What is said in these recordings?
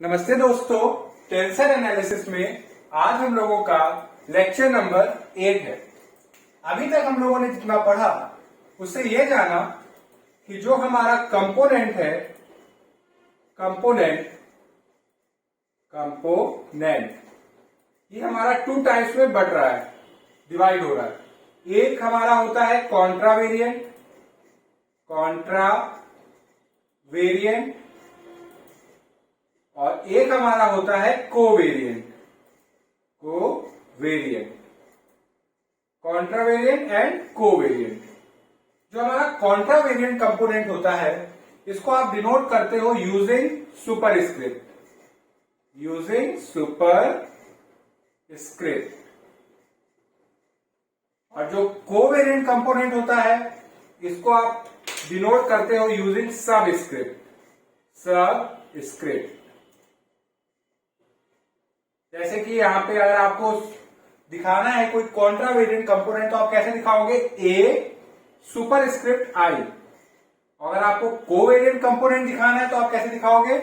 नमस्ते दोस्तों, tensor analysis में आज हम लोगों का लेक्चर नंबर 8 है। अभी तक हम लोगों ने जितना पढ़ा उससे ये जाना कि जो हमारा कंपोनेंट है, कंपोनेंट ये हमारा 2 टाइप्स में बढ़ रहा है, डिवाइड हो रहा है। एक हमारा होता है कॉन्ट्रा वेरिएंट और एक हमारा होता है कोवेरिएंट। कॉन्ट्रावेरिएंट and covariant. जो हमारा कॉन्ट्रावेरिएंट कंपोनेंट होता है इसको आप डिनोट करते हो यूजिंग सुपरस्क्रिप्ट। और जो कोवेरिएंट कंपोनेंट होता है इसको आप डिनोट करते हो यूजिंग सबस्क्रिप्ट। जैसे कि यहां पे अगर आपको दिखाना है कोई कॉन्ट्रावेरिएंट कंपोनेंट तो आप कैसे दिखाओगे? ए सुपरस्क्रिप्ट आई। अगर आपको कोवेरिएंट कंपोनेंट दिखाना है तो आप कैसे दिखाओगे?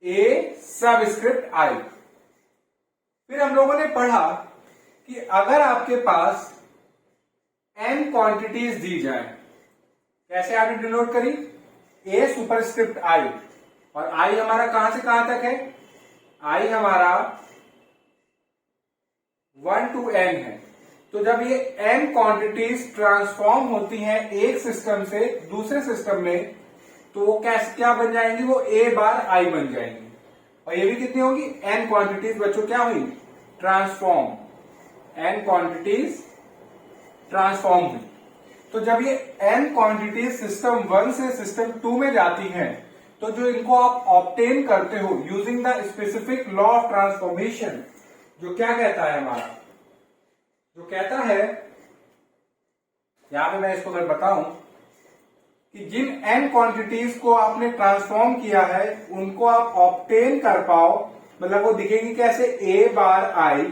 ए सबस्क्रिप्ट आई। फिर हम लोगों ने पढ़ा कि अगर आपके पास n क्वांटिटीज दी जाए, कैसे आपने डिनोट करी? ए सुपरस्क्रिप्ट आई। और आई हमारा कहां से कहां तक है? आई हमारा 1 to n है। तो जब ये n क्वांटिटीज ट्रांसफॉर्म होती हैं एक सिस्टम से दूसरे सिस्टम में तो वो कैसे क्या बन जाएंगी? वो a बार i बन जाएंगी। और ये भी कितनी होगी? n क्वांटिटीज बच्चों क्या हुई? ट्रांसफॉर्म। n क्वांटिटीज ट्रांसफॉर्म हुई। तो जब ये n क्वांटिटीज सिस्टम 1 से सिस्टम 2 में जाती हैं तो जो इनको आप ऑब्टेन करते हो using the specific law of transformation, जो क्या कहता है हमारा, जो कहता है यहां पे मैं इसको अगर बताऊं कि जिन n क्वांटिटीज को आपने ट्रांसफॉर्म किया है उनको आप ऑब्टेन कर पाओ, मतलब वो दिखेंगी कैसे? a bar i।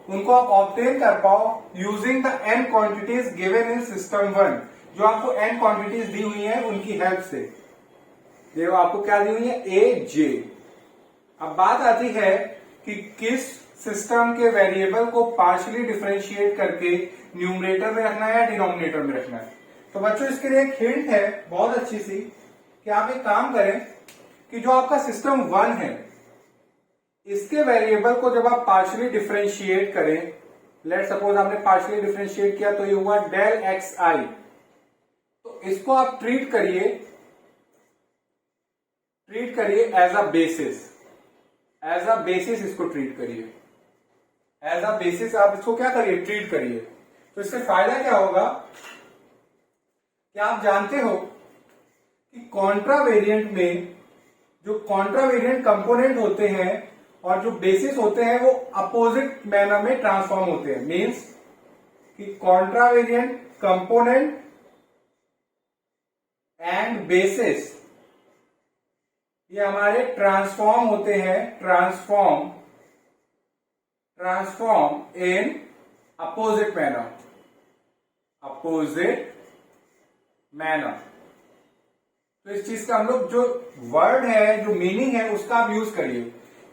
उनको आप ऑब्टेन कर पाओ using the n quantities given in system 1। जो आपको n क्वांटिटीज दी हुई है उनकी हेल्प से। देखो आपको क्या दी हुई है? ए जे। अब बात आती है कि किस सिस्टम के वेरिएबल को पार्शियली डिफरेंशिएट करके न्यूमरेटर में रखना है या डिनोमिनेटर में रखना है। तो बच्चों इसके लिए एक हिंट है बहुत अच्छी सी कि आप एक काम करें कि जो आपका सिस्टम 1 है इसके वेरिएबल को जब आप पार्शियली डिफरेंशिएट करें, लेट सपोज आपने पार्शियली डिफरेंशिएट किया तो ये हुआ डेल एक्स आई। तो इसको आप ट्रीट करिए एज अ बेसिस इसको ट्रीट करिए। एज अ बेसिस आप इसको क्या करिए? ट्रीट करिए। तो इससे फायदा क्या होगा कि आप जानते हो कि कॉन्ट्रावेरिएंट में जो कॉन्ट्रावेरिएंट कंपोनेंट होते हैं और जो बेसिस होते हैं वो अपोजिट मैनर में ट्रांसफॉर्म होते हैं। मींस कि कॉन्ट्रावेरिएंट कंपोनेंट एंड बेसिस ये हमारे ट्रांसफॉर्म होते हैं, ट्रांसफॉर्म इन अपोजिट मैनर। तो इस चीज का हम लोग जो वर्ड है, जो मीनिंग है उसका आप यूज करिए।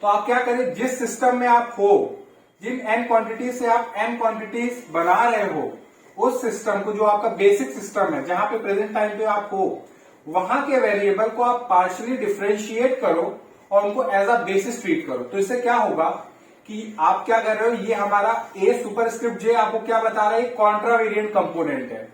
तो आप क्या करिए? जिस सिस्टम में आप हो, जिन n क्वांटिटीज से आप n क्वांटिटीज बना रहे हो, उस सिस्टम को, जो आपका बेसिक सिस्टम है जहां पे प्रेजेंट टाइम पे आप हो, वहां के वेरिएबल को आप पार्शियली डिफरेंशिएट करो और उनको एज अ बेसिस ट्रीट करो। तो इससे क्या होगा कि आप क्या कर रहे हो? ये हमारा ए सुपरस्क्रिप्ट जे आपको क्या बता रहा है? कॉन्ट्रावेरिएंट कंपोनेंट है।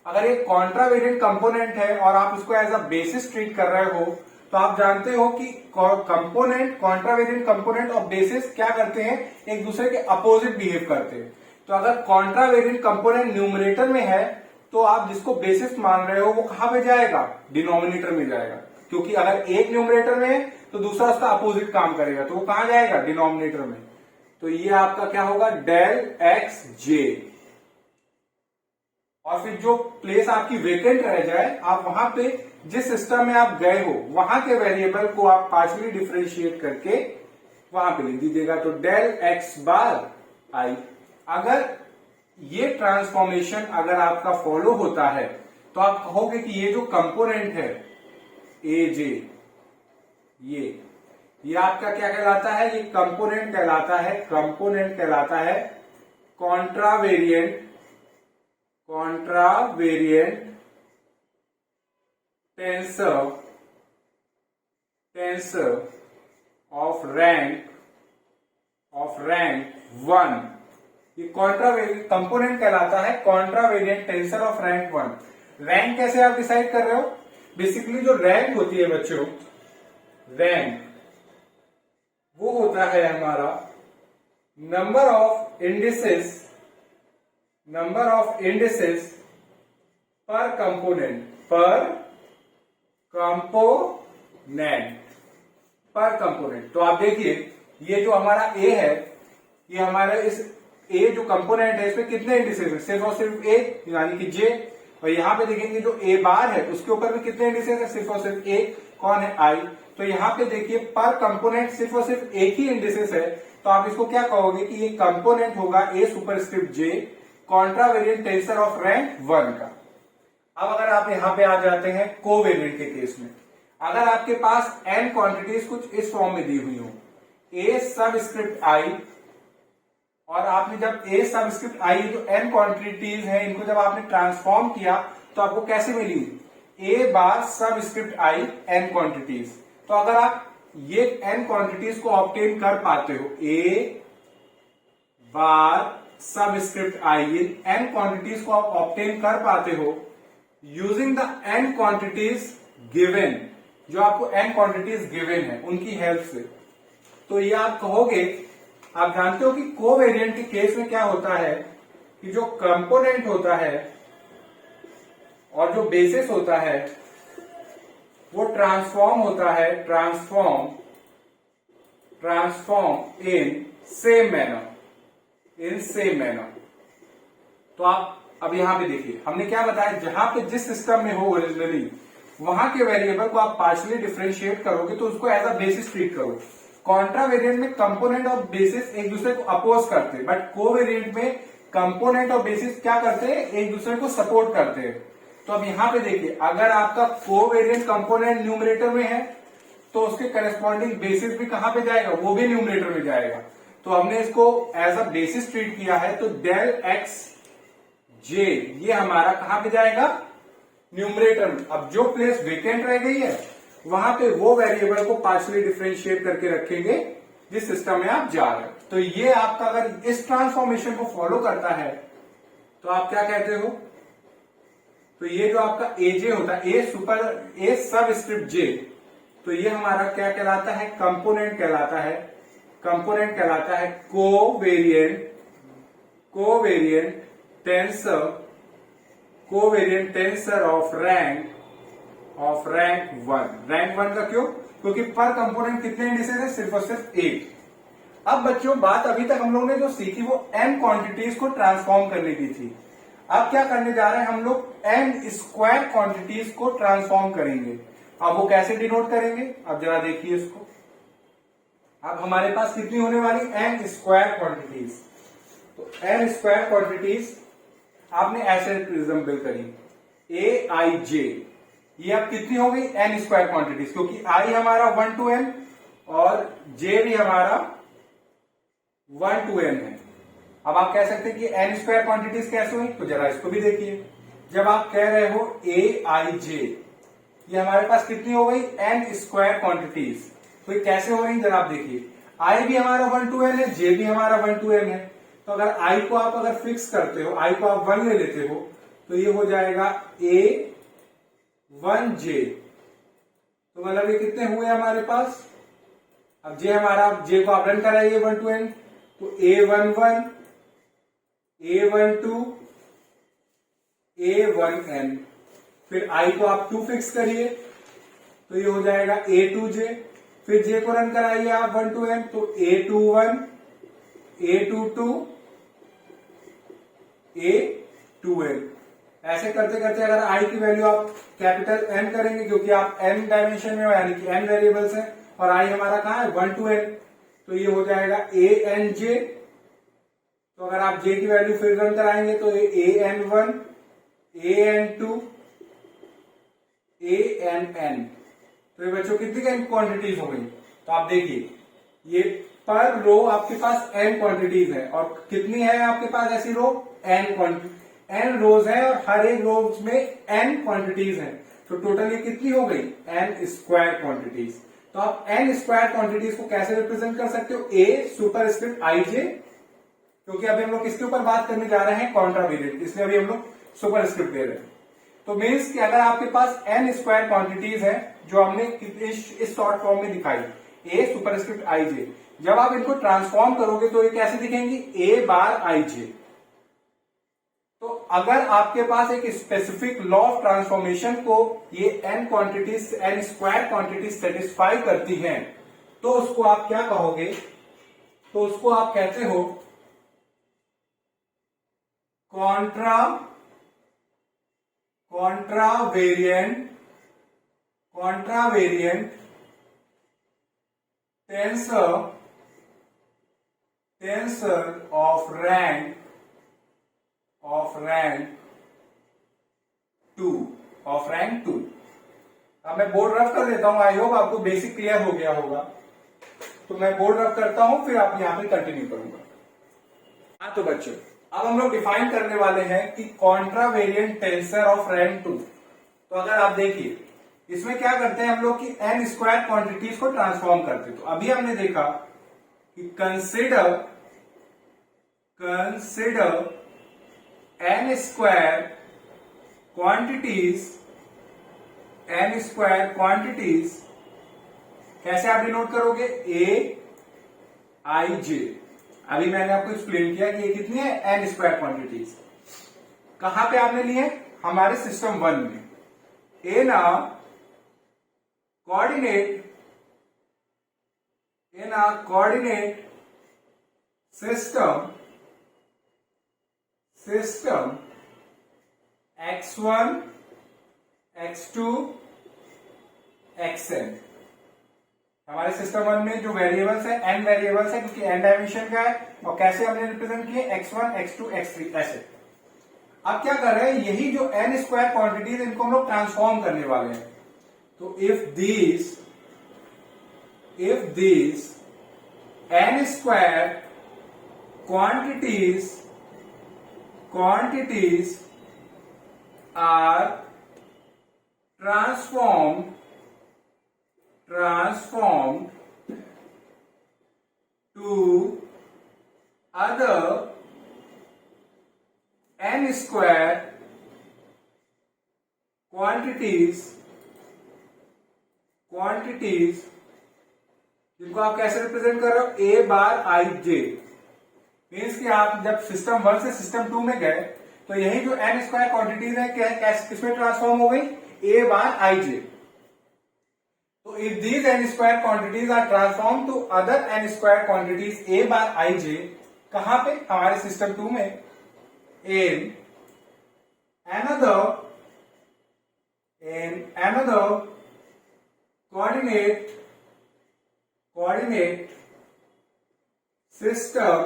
अगर ये कॉन्ट्रावेरिएंट कंपोनेंट है और आप इसको एज अ बेसिस ट्रीट कर रहे हो तो आप जानते हो कि कंपोनेंट, कॉन्ट्रावेरिएंट कंपोनेंट और बेसिस क्या करते हैं? एक दूसरे के अपोजिट बिहेव करते हैं। तो अगर कॉन्ट्रावेरिएंट कंपोनेंट न्यूमरेटर में है तो आप जिसको बेसिस मान रहे हो वो कहां पे जाएगा? डिनोमिनेटर में जाएगा। क्योंकि अगर एक न्यूमरेटर में है तो दूसरा उसका अपोजिट काम करेगा, तो वो कहां जाएगा? डिनोमिनेटर में। तो ये आपका क्या होगा? डेल एक्स जे। और फिर जो प्लेस आपकी वेकेंट रह जाए, आप वहां पे जिस सिस्टम में आप गए हो वहां के वेरिएबल को आप पार्शियली डिफरेंशिएट करके वहां पे लिख दीजिएगा। तो डेल एक्स बार आई। अगर ये ट्रांसफॉर्मेशन अगर आपका फॉलो होता है तो आप कहोगे कि ये जो कंपोनेंट है ए जे, ये ये आपका क्या कहलाता है, ये कंपोनेंट कहलाता है, कंपोनेंट कहलाता है कॉन्ट्रावेरिएंट, कॉन्ट्रावेरिएंट टेंसर, टेंसर ऑफ रैंक 1। ये कॉन्ट्रावेरिएंट कंपोनेंट कहलाता है कॉन्ट्रावेरिएंट टेंसर ऑफ रैंक 1। रैंक कैसे आप डिसाइड कर रहे हो, बेसिकली जो रैंक होती है बच्चों, रैंक वो होता है हमारा number of indices, number of indices पर कंपोनेंट, पर कंपोनेंट, पर कंपोनेंट। तो आप देखिए ये जो हमारा ए है, ये हमारा इस ए जो कंपोनेंट है इसमें कितने इंडिसेस है, सिर्फ और सिर्फ ए यानी कि जे। और यहां पे देखेंगे जो ए बार है उसके ऊपर भी कितने इंडिसेस है, सिर्फ और सिर्फ ए, कौन है, आई। तो यहाँ पे देखिए पर कंपोनेंट सिर्फ और सिर्फ एक ही इंडिसेस है, तो आप इसको क्या कहोगे कि ये कंपोनेंट होगा A superscript J, contravariant tensor of rank 1 का। अब अगर आप यहां पे आ जाते हैं कोवेरिएंट के केस में, अगर आपके पास n क्वांटिटीज कुछ इस फॉर्म में दी हुई हो, a सबस्क्रिप्ट i, और आपने जब a सबस्क्रिप्ट i जो n क्वांटिटीज हैं इनको जब आपने ट्रांसफॉर्म किया तो आपको कैसे मिली, a bar subscript i n quantities. तो अगर आप ये n क्वांटिटीज को ऑब्टेन कर पाते हो, a बार सबस्क्रिप्ट i, ये n क्वांटिटीज को आप ऑब्टेन कर पाते हो using the n quantities given, जो आपको n क्वांटिटीज गिवन है उनकी हेल्प से, तो ये आप कहोगे। आप जानते हो कि कोवेरिएंट के केस में क्या होता है कि जो कंपोनेंट होता है और जो बेसिस होता है वो ट्रांसफॉर्म होता है, transform in same manner, in same manner. तो आप अब यहां पे देखिए हमने क्या बताया, जहां पे जिस सिस्टम में हो ओरिजिनली वहां के वेरिएबल को आप पार्शियली डिफरेंशिएट करोगे तो उसको एज अ बेसिस ट्रीट करो। कॉन्ट्रावेरिएंट में कंपोनेंट और बेसिस एक दूसरे को अपोज करते हैं, बट कोवेरिएंट में कंपोनेंट और बेसिस क्या करते हैं, एक दूसरे को सपोर्ट करते हैं। तो अब यहां पे देखिए अगर आपका कोवेरिएंट कंपोनेंट न्यूमरेटर में है तो उसके करस्पॉन्डिंग बेसिस भी कहां पे जाएगा, वो भी न्यूमरेटर में जाएगा। तो हमने इसको एज अ बेसिस ट्रीट किया है, तो डेल एक्स जे ये हमारा कहां पे जाएगा, न्यूमरेटर में। अब जो प्लेस वेकेंट रह गई है वहां पे वो वेरिएबल को पार्शियली डिफरेंशिएट करके रखेंगे जिस सिस्टम में आप जा रहे हो। तो ये आपका अगर इस ट्रांसफॉर्मेशन को फॉलो करता है तो आप क्या कहते हो, तो ये जो आपका एजे होता है, ए सबस्क्रिप्ट जे, तो ये हमारा क्या कहलाता है, कंपोनेंट कहलाता है, कंपोनेंट कहलाता है covariant, covariant tensor, covariant tensor of rank 1। Rank 1 का क्यों, क्योंकि पर कंपोनेंट कितने इंडिसेस है, सिर्फ और सिर्फ एक। अब बच्चों बात अभी तक हम लोगों ने जो सीखी वो n क्वांटिटीज को ट्रांसफॉर्म करने की थी। अब क्या करने जा रहे हैं हम लोग, n स्क्वायर क्वांटिटीज को ट्रांसफॉर्म करेंगे। अब वो कैसे डिनोट करेंगे, अब जरा देखिए इसको। अब हमारे पास कितनी होने वाली, n स्क्वायर क्वांटिटीज। तो n स्क्वायर क्वांटिटीज आपने ऐसे रिप्रेजेंट करी, ए आई जे, ये अब कितनी हो गई, n स्क्वायर क्वांटिटीज, क्योंकि i हमारा 1 to n और j भी हमारा 1 to n है। अब आप कह सकते हैं कि n स्क्वायर क्वांटिटीज कैसे हुई, तो जरा इसको भी देखिए। जब आप कह रहे हो ए आई जे, ये हमारे पास कितनी हो गई, n स्क्वायर क्वांटिटीज, तो ये कैसे हो रही जरा आप देखिए। i भी हमारा 1 to n है, j भी हमारा 1 to n है। तो अगर i को आप अगर फिक्स करते हो, i को आप 1 ले लेते हो, तो ये हो जाएगा a 1j, तो मतलब ये कितने हुए हमारे पास। अब j हमारा, j को आप रन कराइए 1 to n, तो a11, a12, a1n, फिर i को आप 2 फिक्स करिए तो ये हो जाएगा a2j, फिर j को रन कराइए आप 1 to n, तो a21, a22, a2n। ऐसे करते करते अगर i की वैल्यू आप कैपिटल N करेंगे, क्योंकि आप n डायमेंशन में हो यानी कि n वेरिएबल्स हैं, और i हमारा कहां है 1 to n, तो ये हो जाएगा anj। तो अगर आप j की वैल्यू फिर रन कराएंगे तो an1, an2, an। तो ये बच्चों कितनी क्वांटिटीज हो गई, तो आप देखिए ये पर रो आपके पास n क्वांटिटीज है और कितनी है आपके पास ऐसी रो n रोज है और हर एक रोज में n क्वांटिटीज है। तो टोटल ये कितनी हो गई n स्क्वायर क्वांटिटीज। तो आप n स्क्वायर क्वांटिटीज को कैसे रिप्रेजेंट कर सकते हो, a सुपरस्क्रिप्ट ij, क्योंकि अभी हम लोग किसके ऊपर बात करने जा रहे हैं कॉन्ट्रा वेरिएंट, इसलिए अभी हम लोग सुपरस्क्रिप्ट दे रहे हैं। तो मीन्स कि अगर आपके पास n स्क्वायर क्वांटिटीज है जो हमने इस शॉर्ट फॉर्म में दिखाई, a सुपरस्क्रिप्ट ij, जब आप इनको ट्रांसफॉर्म करोगे तो ये कैसे दिखेंगी a बार ij। तो अगर आपके पास एक स्पेसिफिक लॉ ऑफ ट्रांसफॉर्मेशन को ये n quantities n square quantities satisfy करती हैं, तो उसको आप क्या कहोगे, तो उसको आप कहते हो कॉन्ट्रावेरिएंट टेंसर ऑफ रैंक 2। अब मैं बोर्ड रफ कर देता हूं, आई होप आपको बेसिक क्लियर हो गया होगा। तो मैं बोर्ड रफ करता हूं, फिर आप यहां पे कंटिन्यू करूंगा। हाँ तो बच्चों, अब हम लोग डिफाइन करने वाले हैं कि कॉन्ट्रावेरिएंट टेंसर ऑफ रैंक 2। तो अगर आप देखिए इसमें क्या करते हैं हम लोग कि n स्क्वायर क्वांटिटीज को ट्रांसफॉर्म करते हैं। तो अभी हमने देखा कि कंसिडर n स्क्वायर क्वांटिटीज कैसे आप डिनोट करोगे, a i j। अभी मैंने आपको एक्सप्लेन किया कि ये कितनी है n स्क्वायर क्वांटिटीज। कहां पे आपने लिए, हमारे सिस्टम 1 में। in a coordinate system x1 x2 xn। हमारे सिस्टम 1 में जो वेरिएबल्स है n वेरिएबल्स है, क्योंकि n डायमेंशन का है। और कैसे हमने रिप्रेजेंट किए, x1 x2 x3 ऐसे। अब क्या कर रहे हैं, यही जो n स्क्वायर क्वांटिटीज इनको हम लोग ट्रांसफॉर्म करने वाले हैं। तो if these n square quantities are transformed to other n square quantities जिनको आप कैसे रिप्रेजेंट कर रहे हो, a bar i j। Means कि आप जब सिस्टम 1 से सिस्टम 2 में गए तो यही जो n स्क्वायर क्वांटिटीज है किसमें ट्रांसफॉर्म हो गई, a बार i j। तो if these n square quantities are transform to other n square quantities a bar i j, कहां पे, हमारे सिस्टम 2 में, in another coordinate system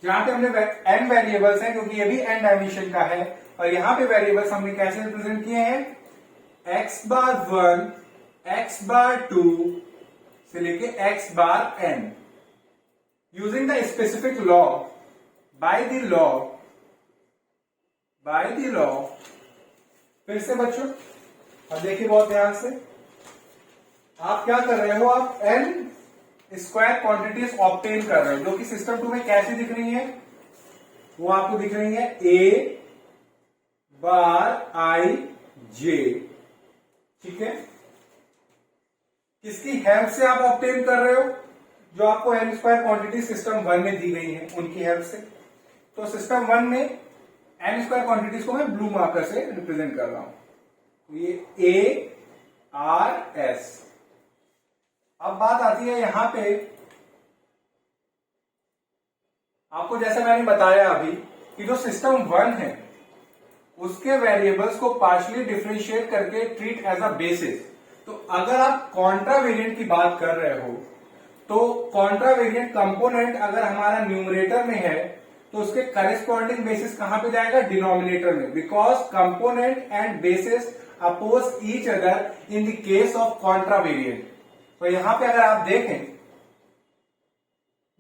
जहां पे हमने n वेरिएबल्स हैं, क्योंकि ये भी n डायमेंशन का है। और यहां पे वेरिएबल्स हमने कैसे रिप्रेजेंट किए हैं, x बार 1 x बार 2 से लेके x bar n, using the specific law, by the law. फिर से बच्चों अब देखिए बहुत ध्यान से, आप क्या कर रहे हो, आप n स्क्वायर क्वांटिटीज ऑब्टेन कर रहे हो, जो कि सिस्टम 2 में कैसी दिख रही है, वो आपको दिख रही है a बार i j। ठीक है, किसकी हेल्प से आप ऑब्टेन कर रहे हो, जो आपको n स्क्वायर क्वांटिटी सिस्टम 1 में दी गई है उनकी हेल्प से। तो सिस्टम 1 में n स्क्वायर क्वांटिटीज को मैं ब्लू मार्कर से रिप्रेजेंट कर रहा हूं, तो ये a r s। अब बात आती है यहां पे, आपको जैसा मैंने बताया अभी कि जो सिस्टम 1 है उसके वेरिएबल्स को पार्शियली डिफरेंशिएट करके ट्रीट एज अ बेसिस। तो अगर आप कॉन्ट्रावेरिएंट की बात कर रहे हो, तो कॉन्ट्रावेरिएंट कंपोनेंट अगर हमारा न्यूमरेटर में है तो उसके करेस्पॉन्डिंग बेसिस कहां पे जाएगा, डिनोमिनेटर में, because component and basis oppose each other in the case of contravariant. तो यहां पे अगर आप देखें,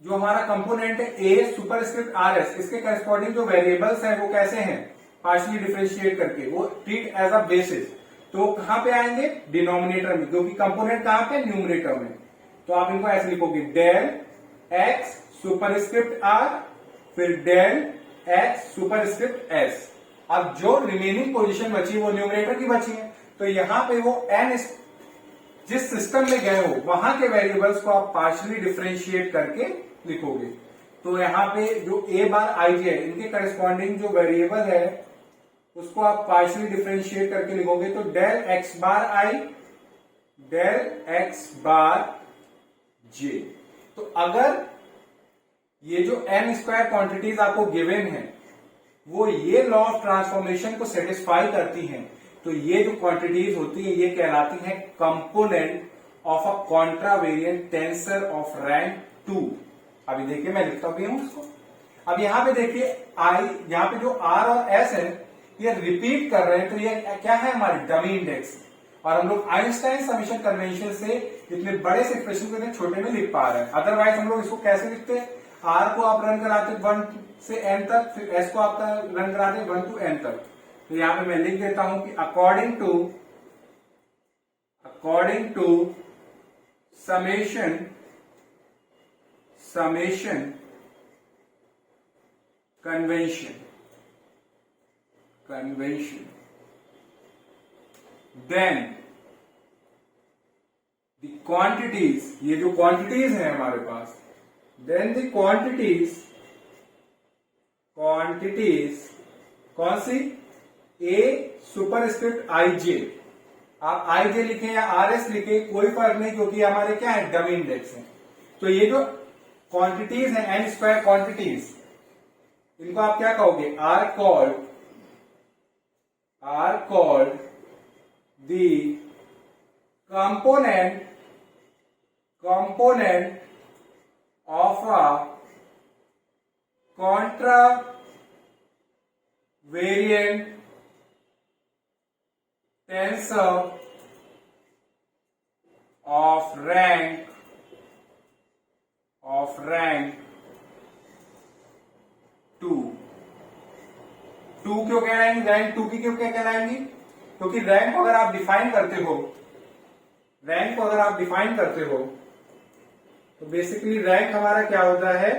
जो हमारा कंपोनेंट है ए सुपरस्क्रिप्ट आर एस, इसके करस्पॉन्डिंग जो वेरिएबल्स हैं वो कैसे हैं, पार्शियली डिफरेंशिएट करके, वो ट्रीट एज अ बेसिस। तो कहां पे आएंगे, डिनोमिनेटर में, क्योंकि कंपोनेंट कहां पे, न्यूमरेटर में। तो आप इनको ऐसे लिखोगे, डेल एक्स सुपरस्क्रिप्ट आर, फिर डेल एक्स सुपरस्क्रिप्ट एस। अब जो रिमेनिंग पोजीशन बची वो न्यूमरेटर की बची है, तो यहां पे वो एन जिस सिस्टम में गए हो वहां के वेरिएबल्स को आप पार्शियली डिफरेंशिएट करके लिखोगे। तो यहां पे जो ए बार आई जे है, इनके करस्पॉन्डिंग जो वेरिएबल है उसको आप पार्शियली डिफरेंशिएट करके लिखोगे। तो डेल एक्स बार आई, डेल एक्स बार जे। तो अगर ये जो एन स्क्वायर क्वांटिटीज आपको गिवन है वो ये लॉ ऑफ ट्रांसफॉर्मेशन को सेटिस्फाई करती हैं, तो ये जो क्वांटिटीज होती है ये कहलाती हैं component of a contravariant tensor of rank 2। अभी देखिए मैं लिखता भी हूं इसको। अब यहां पे देखिए आई, यहां पे जो आर और एस है ये रिपीट कर रहे हैं, तो ये क्या है, हमारे डमी इंडेक्स। और हम लोग आइंस्टाइन समेशन कन्वेंशन से इतने बड़े से एक्सप्रेशन को इतने छोटे में लिख पा रहे हैं। अदरवाइज हम लोग इसको कैसे लिखते हैं, आर को आप रन कराते 1 से एन तक, फिर एस को आप रन कराते 1 to n तक। तो यहां पे मैं लिख देता हूं कि according to summation convention then the quantities, ये जो क्वांटिटीज है हमारे पास, देन द क्वांटिटीज कौन सी, ए सुपरस्क्रिप्ट आई जे। आप आई जे लिखें या आर एस लिखें कोई फर्क नहीं, क्योंकि हमारे क्या है, डमी इंडेक्स है। तो ये जो क्वांटिटीज है एन स्क्वायर क्वांटिटीज, इनको आप क्या कहोगे, are called the component of a contravariant tensor of rank 2। 2 क्यों कहलाएंगी, रैंक 2 की क्यों क्या कहलाएंगी, क्योंकि रैंक को अगर आप डिफाइन करते हो तो बेसिकली रैंक हमारा क्या होता है,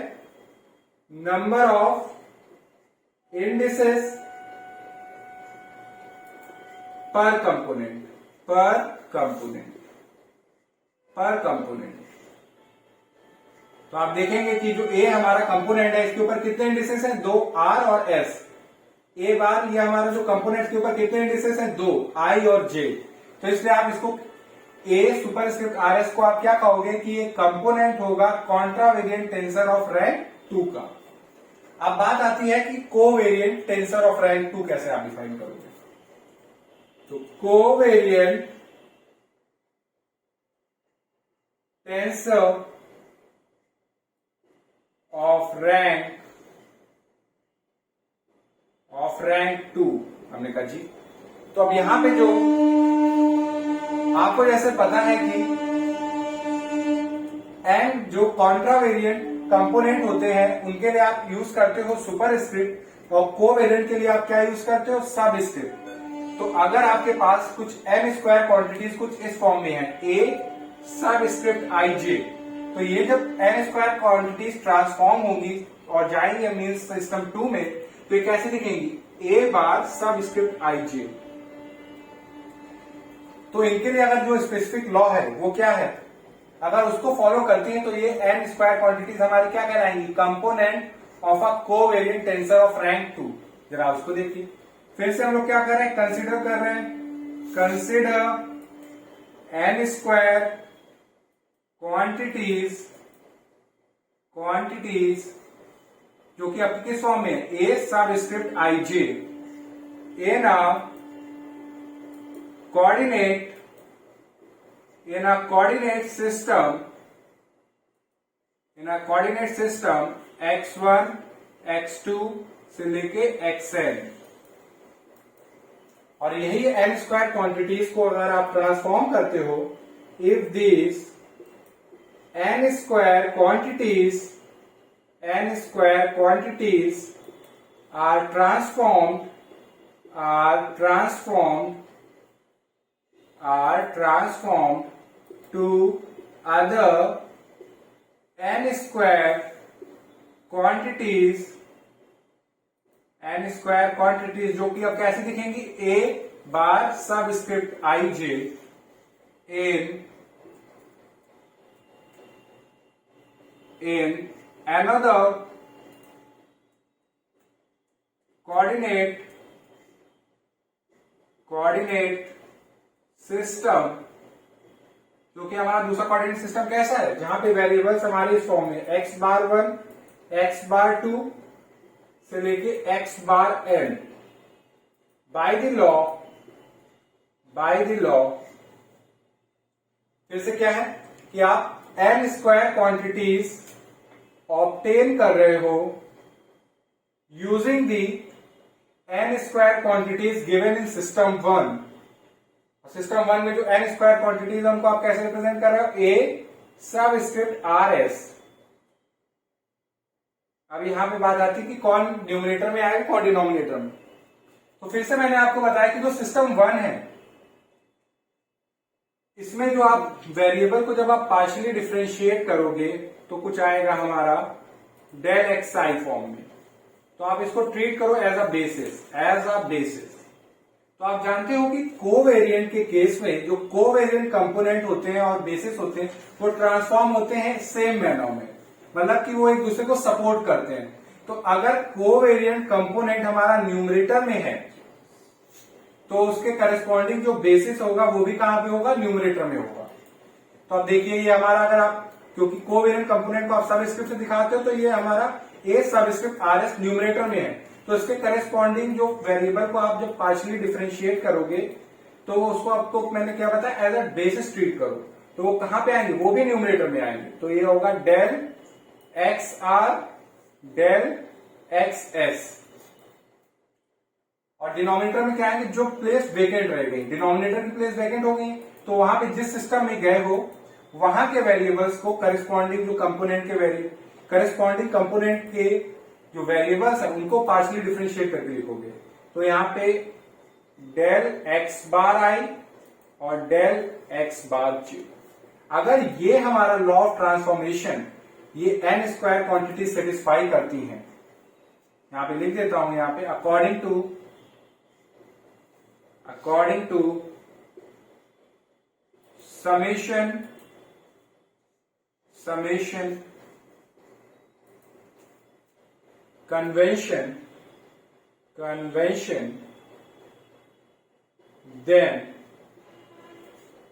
नंबर ऑफ इंडिसेस पर कंपोनेंट। तो आप देखेंगे कि जो ए हमारा कंपोनेंट है इसके ऊपर कितने इंडिसेस हैं, 2, आर और एस। ए बार ये हमारा जो कंपोनेंट के ऊपर कितने इंडिसेस हैं, 2, आई और जे। तो इसलिए आप इसको ए सुपरस्क्रिप्ट आर एस को आप क्या कहोगे कि ये कंपोनेंट होगा कॉन्ट्रावेरिएंट टेंसर ऑफ रैंक 2 का। अब बात आती है कि कोवेरिएंट टेंसर ऑफ रैंक 2 कैसे आप डिफाइन करोगे। तो कोवेरिएंट टेंसर ऑफ रैंक 2 हमने कहा जी। तो अब यहां पे जो आपको जैसे पता है कि एन जो कॉन्ट्रावेरिएंट कंपोनेंट होते हैं उनके लिए आप यूज करते हो सुपरस्क्रिप्ट, और कोवेरिएंट के लिए आप क्या यूज करते हो, सबस्क्रिप्ट। तो अगर आपके पास कुछ एन स्क्वायर क्वांटिटीज कुछ इस फॉर्म में है, ए सबस्क्रिप्ट आई जे, तो ये जब एन स्क्वायर क्वांटिटीज ट्रांसफॉर्म होंगी और जाएंगे मीन्स सिस्टम 2 में, तो ये कैसे दिखेंगी, ए बार सबस्क्रिप्ट आई जे। तो इनके लिए अगर जो स्पेसिफिक लॉ है वो क्या है, अगर उसको फॉलो करती है तो ये एन स्क्वायर क्वांटिटीज हमारी क्या कहलाएंगी, component of a covariant tensor of rank 2। जरा उसको देखिए, फिर से हम लोग क्या कर रहे हैं, कंसीडर कर रहे हैं, कंसीडर एन स्क्वायर क्वांटिटीज जो कि आपके किस फॉर्म में है, ए सबस्क्रिप्ट आई जे, ए ना coordinate system x1 x2 से लेके xn। और यही n स्क्वायर क्वांटिटीज को अगर आप ट्रांसफॉर्म करते हो, if this n square quantities are transformed to other n square quantities जो कि अब कैसे दिखेंगी, a bar subscript ij in another coordinate system, जो कि हमारा दूसरा कोऑर्डिनेट सिस्टम कैसा है, जहां पे वेरिएबल्स हमारे इस फॉर्म में x बार 1, x बार 2 से लेके x bar n। By the law फिर से क्या है कि आप n स्क्वायर क्वांटिटीज ऑब्टेन कर रहे हो using the n square quantities given in system 1। System 1 में जो n स्क्वायर क्वांटिटीज है उनको आप कैसे रिप्रेजेंट कर रहे हो, a सबस्क्रिप्ट rs। अब यहां पे बात आती है कि कौन न्यूमरेटर में आएगा, कौन डिनोमिनेटर में। तो फिर से मैंने आपको बताया कि जो सिस्टम 1 है, इसमें जो आप वेरिएबल को जब आप पार्शियली डिफरेंशिएट करोगे तो कुछ आएगा हमारा डेल xi फॉर्म में। तो आप इसको ट्रीट करो एज अ बेसिस। तो आप जानते हो कि कोवेरिएंट के केस में जो कोवेरिएंट कंपोनेंट होते हैं और बेसिस होते हैं वो ट्रांसफॉर्म होते हैं सेम मैनर में, मतलब कि वो एक दूसरे को सपोर्ट करते हैं। तो अगर कोवेरिएंट कंपोनेंट हमारा न्यूमरेटर में है तो उसके करस्पॉन्डिंग जो बेसिस होगा वो भी कहां पे होगा, न्यूमरेटर में होगा। तो अब देखिए ये हमारा, अगर आप क्योंकि कोवेरिएंट कंपोनेंट को आप सबस्क्रिप्ट से दिखाते हो तो ये हमारा a सबस्क्रिप्ट rs न्यूमरेटर में है, तो इसके करस्पॉन्डिंग जो वेरिएबल को आप जब पार्शियली डिफरेंशिएट करोगे तो उसको आपको मैंने क्या बताया, एज अ बेसिस ट्रीट करो। तो वो कहां पे आएंगे, वो भी न्यूमरेटर में आएंगे। तो ये होगा डेल xr डेल xs। और डिनोमिनेटर में क्या आएंगे, जो प्लेस वेकेंट रह गई, डिनोमिनेटर की प्लेस वेकेंट हो गई, तो वहां पे जिस सिस्टम में गए हो वहां के वेरिएबल्स को करस्पॉन्डिंग जो करस्पॉन्डिंग कंपोनेंट के जो वेरिएबल्स है उनको पार्शियली डिफरेंशिएट करके लिखोगे। तो यहां पे डेल x बार आई और डेल x बार j। अगर ये हमारा लॉ ऑफ ट्रांसफॉर्मेशन ये n स्क्वायर क्वांटिटी सेटिस्फाई करती हैं, यहां पे लिख देता हूं, यहां पे according to summation convention, then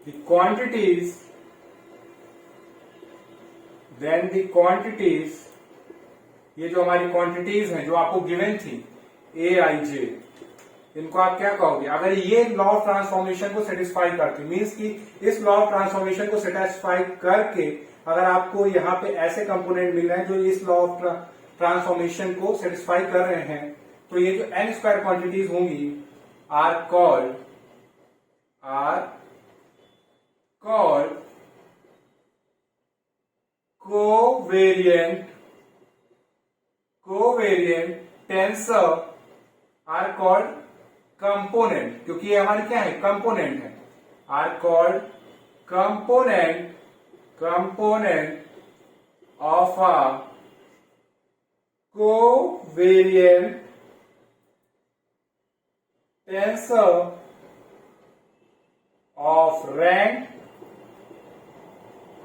the quantities ये जो हमारी क्वांटिटीज हैं जो आपको गिवन थी a i j, इनको आप क्या कहोगे, अगर ये लॉ ऑफ ट्रांसफॉर्मेशन को सेटिस्फाई करती, मींस कि इस लॉ ऑफ ट्रांसफॉर्मेशन को सेटिस्फाई करके अगर आपको यहाँ पे ऐसे कंपोनेंट मिल रहे हैं जो इस लॉ ऑफ ट्रांसफॉर्मेशन को सेटिस्फाई कर रहे हैं, तो ये जो n स्क्वायर क्वांटिटीज होंगी are called covariant tensor, are called component, क्योंकि ये हमारे क्या है, कंपोनेंट है, are called component of a covariant tensor of rank.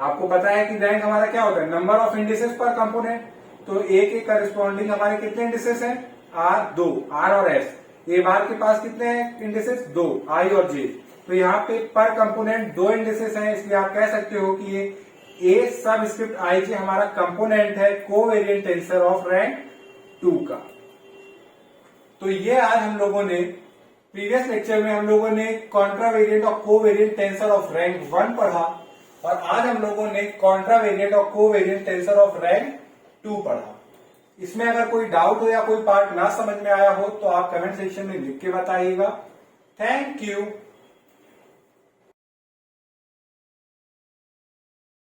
आपको पता है कि रैंक हमारा क्या होता है, नंबर ऑफ इंडिसेस पर कंपोनेंट। तो ए के करस्पॉन्डिंग हमारे कितने इंडिसेस हैं, आर 2, आर और एस। ए बार के पास कितने हैं इंडिसेस, 2, आई और जे। तो यहाँ पे पर कंपोनेंट 2 इंडिसेस हैं, इसलिए आप कह सकते हो कि ये ए सबस्क्रिप्ट आई जे हमारा कंपोनेंट है कोवेरिएंट टेंसर ऑफ रैंक 2 का। तो ये आज हम लोगों ने प्रीवियस लेक्चर में हम लोगों ने कॉन्ट्रावेरिएंट और कोवेरिएंट टेंसर ऑफ रैंक 1 पढ़ा, और आज हम लोगों ने कॉन्ट्रावेरिएंट और कोवेरिएंट टेंसर ऑफ रैंक 2 पढ़ा। इसमें अगर कोई डाउट हो या कोई पार्ट ना समझ में आया हो तो आप कमेंट सेक्शन में लिख के बताइएगा। Thank you.